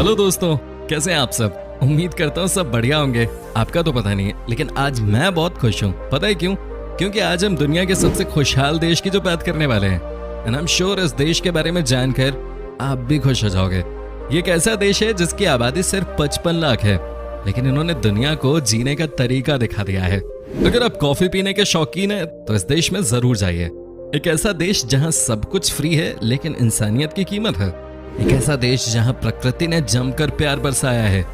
Hello दोस्तों, कैसे हैं आप सब। उम्मीद करता हूँ सब बढ़िया होंगे। आपका तो पता नहीं है, लेकिन आज मैं बहुत खुश हूँ। पता है क्यों? क्योंकि आज हम दुनिया के सबसे खुशहाल देश की जो बात करने वाले हैं। एंड आई एम श्योर इस देश के बारे में जानकर आप भी खुश हो जाओगे। ये एक ऐसा देश है जिसकी आबादी सिर्फ 55 लाख है, लेकिन इन्होंने दुनिया को जीने का तरीका दिखा दिया है। अगर आप कॉफी पीने के शौकीन हैं तो इस देश में जरूर जाइए। एक ऐसा देश जहां सब कुछ फ्री है लेकिन इंसानियत की कीमत है। एक ऐसा देश जहां प्रकृति ने जमकर प्यार बरसाया है,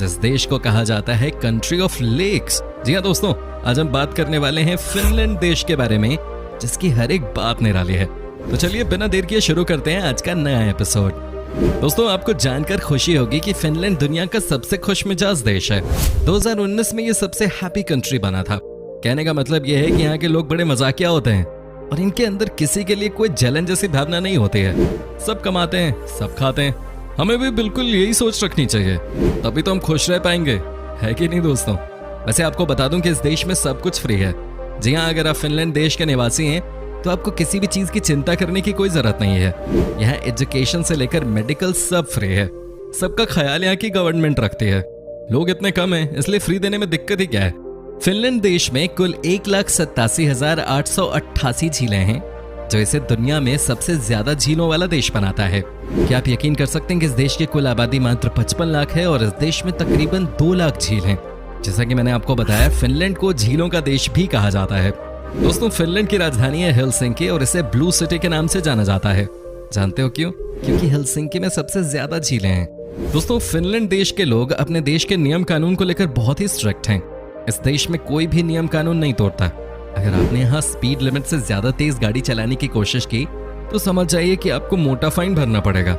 जिस देश को कहा जाता है कंट्री ऑफ लेक्स। जी हाँ दोस्तों, आज हम बात करने वाले हैं फिनलैंड देश के बारे में, जिसकी हर एक बात निराली है। तो चलिए बिना देर किए शुरू करते हैं आज का नया एपिसोड। दोस्तों, आपको जानकर खुशी होगी कि फिनलैंड दुनिया का सबसे खुशमिजाज देश है। 2019 में ये सबसे हैप्पी कंट्री बना था। कहने का मतलब ये है कि यहाँ के लोग बड़े मजाकिया होते हैं और इनके अंदर किसी के लिए कोई जलन जैसी भावना नहीं होती है। सब कमाते हैं, सब खाते हैं। हमें भी बिल्कुल यही सोच रखनी चाहिए, तभी तो हम खुश रह पाएंगे, है कि नहीं दोस्तों। वैसे आपको बता दूं कि इस देश में सब कुछ फ्री है। जी हाँ, अगर आप फिनलैंड देश के निवासी हैं तो आपको किसी भी चीज की चिंता करने की कोई जरूरत नहीं है। यहाँ एजुकेशन से लेकर मेडिकल सब फ्री है। सबका ख्याल यहाँ की गवर्नमेंट रखती है। लोग इतने कम हैं, इसलिए फ्री देने में दिक्कत ही क्या है। फिनलैंड देश में कुल 1,87,888 झीलें हैं, जो इसे दुनिया में सबसे ज्यादा झीलों वाला देश बनाता है। क्या आप यकीन कर सकते हैं कि इस देश की कुल आबादी मात्र 55 लाख है और इस देश में तकरीबन 2 लाख झील हैं। जैसा कि मैंने आपको बताया, फिनलैंड को झीलों का देश भी कहा जाता है। दोस्तों, फिनलैंड की राजधानी है हेलसिंकी और इसे ब्लू सिटी के नाम से जाना जाता है। जानते हो क्यों? क्योंकि हेलसिंकी में सबसे ज्यादा झीलें हैं। दोस्तों, फिनलैंड देश के लोग अपने देश के नियम कानून को लेकर बहुत ही स्ट्रिक्ट हैं। इस देश में कोई भी नियम कानून नहीं तोड़ता। अगर आपने यहाँ स्पीड लिमिट से ज्यादा तेज गाड़ी चलाने की कोशिश की तो समझ जाइए कि आपको मोटा फाइन भरना पड़ेगा।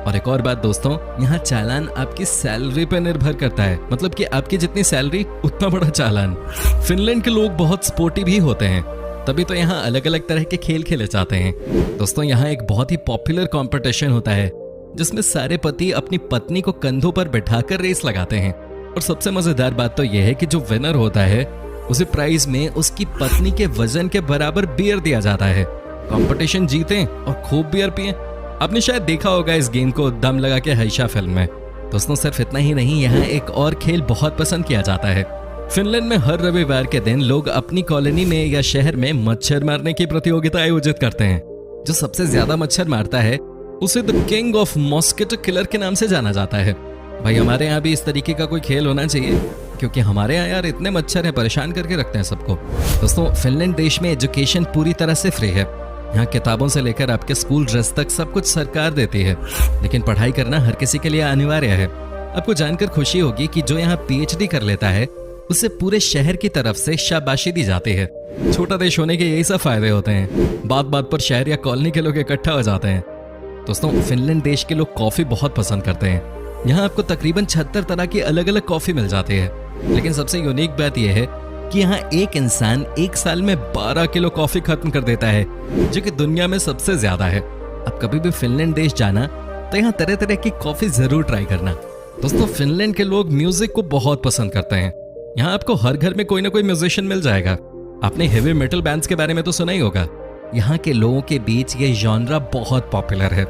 और एक और बात दोस्तों, यहाँ चालान आपकी सैलरी पर निर्भर करता है। मतलब कि आपकी जितनी सैलरी उतना बड़ा चालान। फिनलैंड के लोग बहुत स्पोर्टी भी होते हैं, तभी तो यहाँ अलग अलग तरह के खेल खेले जाते हैं। दोस्तों, यहाँ एक बहुत ही पॉपुलर कंपटीशन होता है जिसमें सारे पति अपनी पत्नी को कंधों पर बैठाकर रेस लगाते हैं। और सबसे मजेदार बात तो यह है कि जो विनर होता है उसे प्राइज में उसकी पत्नी के वजन के बराबर बियर दिया जाता है। कंपटीशन जीतें और खूब बियर पिएं। आपने शायद देखा होगा इस गेम को दम लगा के हईशा फिल्म में। दोस्तों, सिर्फ इतना ही नहीं, यहाँ एक और खेल बहुत पसंद किया जाता है। फिनलैंड में हर रविवार के दिन लोग अपनी कॉलोनी में या शहर में मच्छर मारने की प्रतियोगिता आयोजित करते हैं। जो सबसे ज्यादा मच्छर मारता है उसे the king of mosquito killer के नाम से जाना जाता है। भाई, हमारे यहाँ भी इस तरीके का कोई खेल होना चाहिए, क्योंकि हमारे यहाँ यार इतने मच्छर हैं, परेशान करके रखते हैं सबको। दोस्तों, फिनलैंड देश में एजुकेशन पूरी तरह से फ्री है। यहाँ किताबों से लेकर आपके स्कूल ड्रेस तक सब कुछ सरकार देती है, लेकिन पढ़ाई करना हर किसी के लिए अनिवार्य है। आपको जानकर खुशी होगी कि जो यहाँ PhD कर लेता है उसे पूरे शहर की तरफ से शाबाशी दी जाती है। छोटा देश होने के यही सब फायदे होते हैं। बात बात पर शहर या कॉलोनी के लोग इकट्ठा हो जाते हैं। दोस्तों, फिनलैंड देश के लोग कॉफी बहुत पसंद करते हैं। यहाँ आपको तकरीबन 76 तरह की अलग अलग कॉफी मिल जाती है। लेकिन सबसे यूनिक बात यह है कि यहाँ एक इंसान एक साल में 12 किलो कॉफी खत्म कर देता है, जो कि दुनिया में सबसे ज्यादा है। आप कभी भी फिनलैंड देश जाना तो यहाँ तरह तरह की कॉफी जरूर ट्राई करना। दोस्तों, फिनलैंड के लोग म्यूजिक को बहुत पसंद करते हैं। यहाँ आपको हर घर में कोई ना कोई म्यूजिशियन मिल जाएगा। आपने हेवी मेटल बैंड्स के बारे में तो सुना ही होगा। यहाँ के लोगों के बीच ये जॉनरा बहुत पॉपुलर है।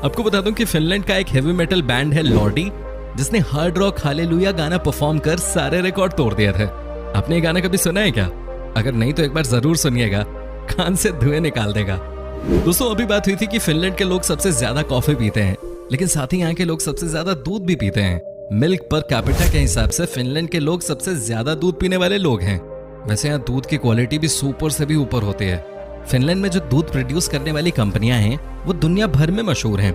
आपको बता दूं कि फिनलैंड का एक हेवी मेटल बैंड है लॉर्डी, जिसने हार्ड रॉक हालेलुया गाना परफॉर्म कर सारे रिकॉर्ड तोड़ दिए थे। आपने ये गाना कभी सुना है क्या? अगर नहीं तो एक बार जरूर सुनिएगा, कान से धुएं निकाल देगा। दोस्तों, अभी बात हुई थी कि फिनलैंड के लोग सबसे ज्यादा कॉफी पीते हैं, लेकिन साथ ही यहाँ के लोग सबसे ज्यादा दूध भी पीते हैं। मिल्क पर कैपिटा के हिसाब से फिनलैंड के लोग सबसे ज्यादा दूध पीने वाले लोग हैं। वैसे यहाँ दूध की क्वालिटी भी सुपर से भी ऊपर होती है। फिनलैंड में जो दूध प्रोड्यूस करने वाली कंपनियां हैं वो दुनिया भर में मशहूर हैं।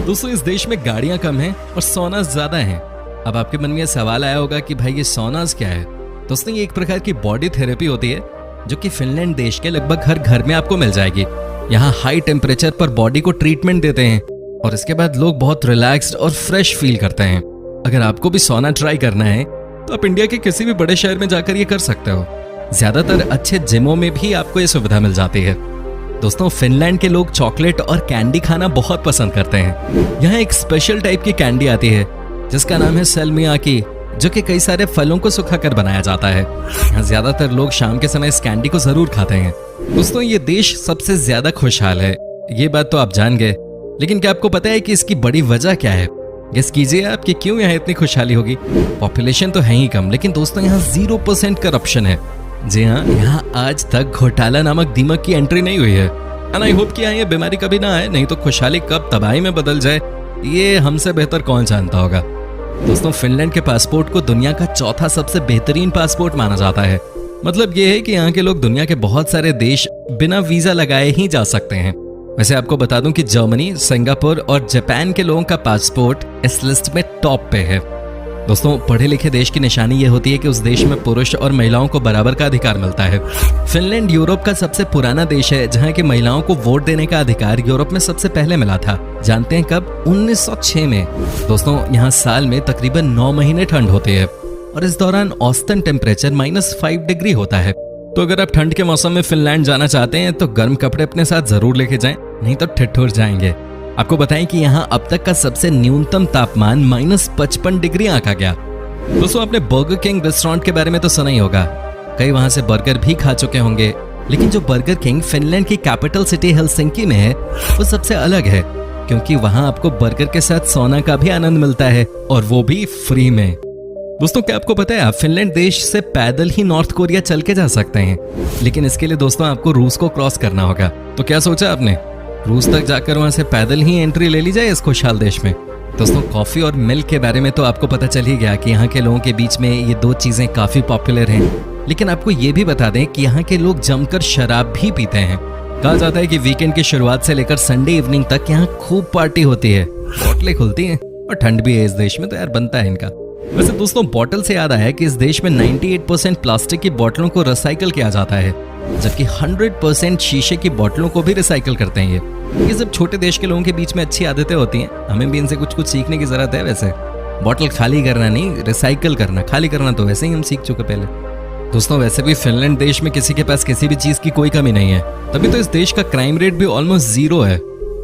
दोस्तों, इस देश में गाड़ियां कम हैं और सोनास ज्यादा हैं। अब आपके मन में यह सवाल आया होगा कि भाई ये सोनास क्या है? दोस्तों, ये एक प्रकार की बॉडी थेरेपी होती है जो कि फिनलैंड देश के लगभग हर घर में आपको मिल जाएगी। यहाँ हाई टेम्परेचर पर बॉडी को ट्रीटमेंट देते हैं और इसके बाद लोग बहुत रिलैक्स्ड और फ्रेश फील करते हैं। अगर आपको भी सोना ट्राई करना है तो आप इंडिया के किसी भी बड़े शहर में जाकर ये कर सकते हो। ज्यादातर अच्छे जिमों में भी आपको ये सुविधा मिल जाती है। दोस्तों, फिनलैंड के लोग चॉकलेट और कैंडी खाना बहुत पसंद करते हैं। यहाँ एक स्पेशल टाइप की कैंडी आती है जिसका नाम है सेलमियाकी, जो कि कई सारे फलों को सुखाकर बनाया जाता है। यहाँ ज्यादातर लोग शाम के समय इस कैंडी को जरूर खाते हैं। दोस्तों, ये देश सबसे ज्यादा खुशहाल है, ये बात तो आप जान गए, लेकिन क्या आपको पता है कि इसकी बड़ी वजह क्या है? गेस कीजिए आप कि क्यों यहाँ इतनी खुशहाली होगी। पॉपुलेशन तो है ही कम, लेकिन दोस्तों यहाँ 0% करप्शन है। जी हाँ, यहाँ आज तक घोटाला नामक दीमक की एंट्री नहीं हुई है। एंड आई होप कि यहाँ ये बीमारी कभी ना आए, नहीं तो खुशहाली कब तबाही में बदल जाए ये हमसे बेहतर कौन जानता होगा। दोस्तों, फिनलैंड के पासपोर्ट को दुनिया का चौथा सबसे बेहतरीन पासपोर्ट माना जाता है। मतलब ये है कि यहाँ के लोग दुनिया के बहुत सारे देश बिना वीजा लगाए ही जा सकते हैं। वैसे आपको बता दूं कि जर्मनी, सिंगापुर और जापान के लोगों का पासपोर्ट इस लिस्ट में टॉप पे है। दोस्तों, पढ़े लिखे देश की निशानी ये होती है कि उस देश में पुरुष और महिलाओं को बराबर का अधिकार मिलता है। फिनलैंड यूरोप का सबसे पुराना देश है जहां की महिलाओं को वोट देने का अधिकार यूरोप में सबसे पहले मिला था। जानते हैं कब? 1906 में। दोस्तों, यहाँ साल में तकरीबन 9 महीने ठंड होती है और इस दौरान औसतन टेम्परेचर -5 डिग्री होता है। तो अगर आप ठंड के मौसम में फिनलैंड जाना चाहते हैं तो गर्म कपड़े अपने साथ जरूर लेके जाएं, नहीं तो ठिठुर जाएंगे। आपको बताएं कि यहाँ अब तक का सबसे न्यूनतम तापमान -55 डिग्री आंका गया। दोस्तों, आपने बर्गर किंग रेस्टोरेंट के बारे में तो सुना ही होगा, कई वहां से बर्गर भी खा चुके होंगे। लेकिन जो बर्गर किंग फिनलैंड की कैपिटल सिटी हेलसिंकी में है वो सबसे अलग है, क्योंकि वहां आपको बर्गर के साथ सोना का भी आनंद मिलता है, और वो भी फ्री में। दोस्तों, क्या आपको पता है आप फिनलैंड देश से पैदल ही नॉर्थ कोरिया चल के जा सकते हैं, लेकिन इसके लिए दोस्तों आपको रूस को क्रॉस करना होगा। तो क्या सोचा आपने, रूस तक जाकर वहां से पैदल ही एंट्री ले ली जाए इस खुशहाल देश में? दोस्तों, कॉफी और मिल्क के बारे में तो आपको पता चल ही गया कि यहाँ के लोगों के बीच में ये 2 चीजें काफी पॉपुलर हैं। लेकिन आपको ये भी बता दें कि यहाँ के लोग जमकर शराब भी पीते हैं। कहा जाता है कि वीकेंड की शुरुआत से लेकर संडे इवनिंग तक यहाँ खूब पार्टी होती है, बोतलें खुलती हैं, और ठंड भी है इस देश में तो यार बनता है इनका। वैसे दोस्तों, बोतल से याद आया कि इस देश में 98% प्लास्टिक की बोतलों को रिसाइकल किया जाता है, जबकि 100% शीशे की बोतलों को भी रिसाइकल करते हैं। ये सब छोटे देश के लोगों के बीच में अच्छी आदतें होती हैं, हमें भी इनसे कुछ सीखने की जरूरत है। वैसे बोतल खाली करना नहीं, रिसाइकल करना। खाली करना तो वैसे ही हम सीख चुके पहले। दोस्तों, वैसे भी फिनलैंड देश में किसी के पास किसी भी चीज की कोई कमी नहीं है, तभी तो इस देश का क्राइम रेट भी ऑलमोस्ट 0 है।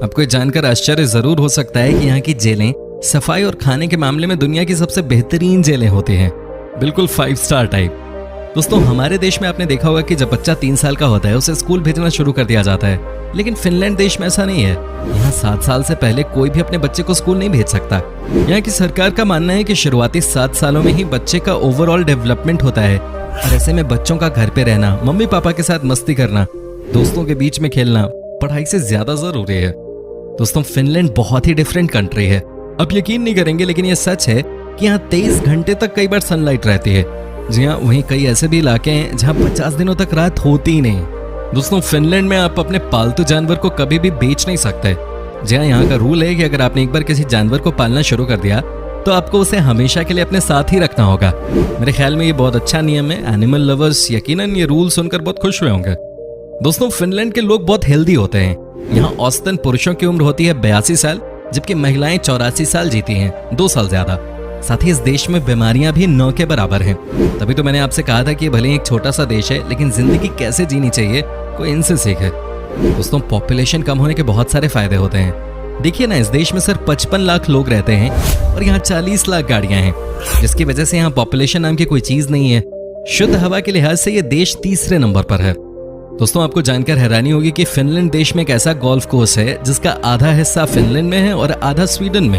आपको ये जानकर आश्चर्य जरूर हो सकता है कि यहाँ की जेलें सफाई और खाने के मामले में दुनिया की सबसे बेहतरीन जेलें होती हैं, बिल्कुल 5 स्टार टाइप। दोस्तों, हमारे देश में आपने देखा होगा कि जब बच्चा 3 साल का होता है उसे स्कूल भेजना शुरू कर दिया जाता है, लेकिन फिनलैंड देश में ऐसा नहीं है। यहाँ 7 साल से पहले कोई भी अपने बच्चे को स्कूल नहीं भेज सकता। यहाँ की सरकार का मानना है कि शुरुआती 7 सालों में ही बच्चे का ओवरऑल डेवलपमेंट होता है, और ऐसे में बच्चों का घर पे रहना, मम्मी पापा के साथ मस्ती करना, दोस्तों के बीच में खेलना पढ़ाई से ज्यादा जरूरी है। दोस्तों, फिनलैंड बहुत ही डिफरेंट कंट्री है। अब यकीन नहीं करेंगे, लेकिन ये सच है कि यहाँ 23 घंटे तक कई बार सनलाइट रहती है। जी हाँ, वहीं कई ऐसे भी इलाके हैं जहाँ 50 दिनों तक रात होती ही नहीं। दोस्तों, फिनलैंड में आप अपने पालतू जानवर को कभी भी बेच नहीं सकते। जी हाँ, यहाँ का रूल है कि अगर आपने एक बार किसी जानवर को पालना शुरू कर दिया तो आपको उसे हमेशा के लिए अपने साथ ही रखना होगा। मेरे ख्याल में ये बहुत अच्छा नियम है। एनिमल लवर्स यकीनन ये रूल सुनकर बहुत खुश हुए होंगे। दोस्तों, फिनलैंड के लोग बहुत हेल्दी होते हैं। यहाँ औसतन पुरुषों की उम्र होती है 82 साल, जबकि महिलाएं 84 साल जीती हैं, 2 साल ज्यादा। साथ ही इस देश में बीमारियां भी 9 के बराबर हैं। तभी तो मैंने आपसे कहा था कि भले ही एक छोटा सा देश है, लेकिन जिंदगी कैसे जीनी चाहिए कोई इनसे सीखे। दोस्तों, पॉपुलेशन कम होने के बहुत सारे फायदे होते हैं। देखिए ना, इस देश में सिर्फ 55 लाख लोग रहते हैं और यहाँ 40 लाख गाड़ियां हैं, जिसकी वजह से यहाँ पॉपुलेशन नाम की कोई चीज नहीं है। शुद्ध हवा के लिहाज से ये देश 3रे नंबर पर है। दोस्तों, आपको जानकर हैरानी होगी कि फिनलैंड देश में एक ऐसा गोल्फ कोर्स है जिसका आधा हिस्सा फिनलैंड में है और आधा स्वीडन में।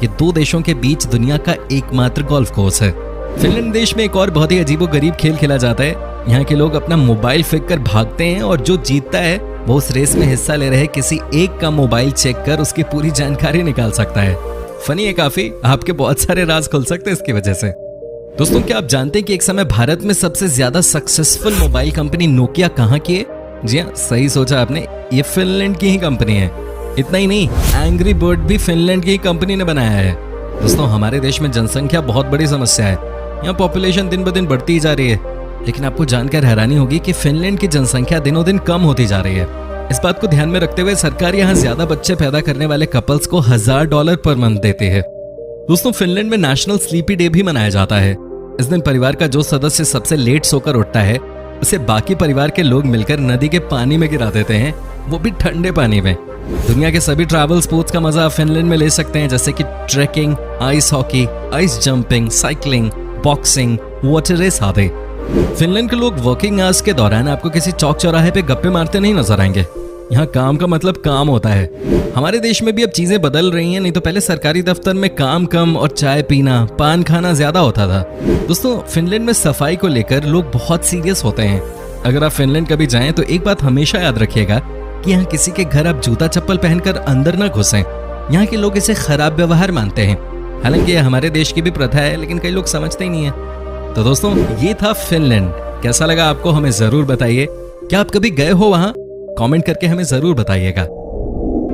ये 2 देशों के बीच दुनिया का एकमात्र गोल्फ कोर्स है। फिनलैंड देश में एक और बहुत ही अजीबोगरीब खेल खेला जाता है। यहाँ के लोग अपना मोबाइल फेंक कर भागते हैं और जो जीतता है वो उस रेस में हिस्सा ले रहे किसी एक का मोबाइल चेक कर उसकी पूरी जानकारी निकाल सकता है। फनी है काफी, आपके बहुत सारे राज खुल सकते हैं इसकी वजह से। दोस्तों, क्या आप जानते हैं कि एक समय भारत में सबसे ज्यादा सक्सेसफुल मोबाइल कंपनी नोकिया कहाँ की है? जी हाँ, सही सोचा आपने, ये फिनलैंड की ही कंपनी है। इतना ही नहीं, एंग्री बर्ड भी फिनलैंड की ही कंपनी ने बनाया है। दोस्तों, हमारे देश में जनसंख्या बहुत बड़ी समस्या है। यहाँ पॉपुलेशन दिन ब दिन बढ़ती ही जा रही है, लेकिन आपको जानकर हैरानी होगी कि फिनलैंड की जनसंख्या दिनों दिन कम होती जा रही है। इस बात को ध्यान में रखते हुए सरकार यहाँ ज्यादा बच्चे पैदा करने वाले कपल्स को $1000 पर मंथ देती है। दोस्तों, फिनलैंड में नेशनल स्लीपी डे भी मनाया जाता है। इस दिन परिवार का जो सदस्य सबसे लेट सोकर उठता है उसे बाकी परिवार के लोग मिलकर नदी के पानी में गिरा देते हैं, वो भी ठंडे पानी में। दुनिया के सभी ट्रैवल स्पोर्ट्स का मजा आप फिनलैंड में ले सकते हैं, जैसे कि trekking, ice hockey, ice jumping, cycling, boxing, water race आदि। फिनलैंड के लोग वर्किंग आवर्स के दौरान आपको किसी चौक चौराहे पे गप्पे मारते नहीं नजर आएंगे। यहाँ काम का मतलब काम होता है। हमारे देश में भी अब चीजें बदल रही हैं, नहीं तो पहले सरकारी दफ्तर में काम कम और चाय पीना, पान खाना ज्यादा होता था। दोस्तों, फिनलैंड में सफाई को लेकर लोग बहुत सीरियस होते हैं। अगर आप फिनलैंड कभी जाएं तो एक बात हमेशा याद रखिएगा कि यहाँ किसी के घर आप जूता चप्पल पहनकर अंदर ना घुसें। यहाँ के लोग इसे खराब व्यवहार मानते हैं। हालांकि ये हमारे देश की भी प्रथा है, लेकिन कई लोग समझते ही नहीं है। तो दोस्तों, ये था फिनलैंड। कैसा लगा आपको हमें जरूर बताइए। क्या आप कभी गए हो वहां? कमेंट करके हमें जरूर बताइएगा।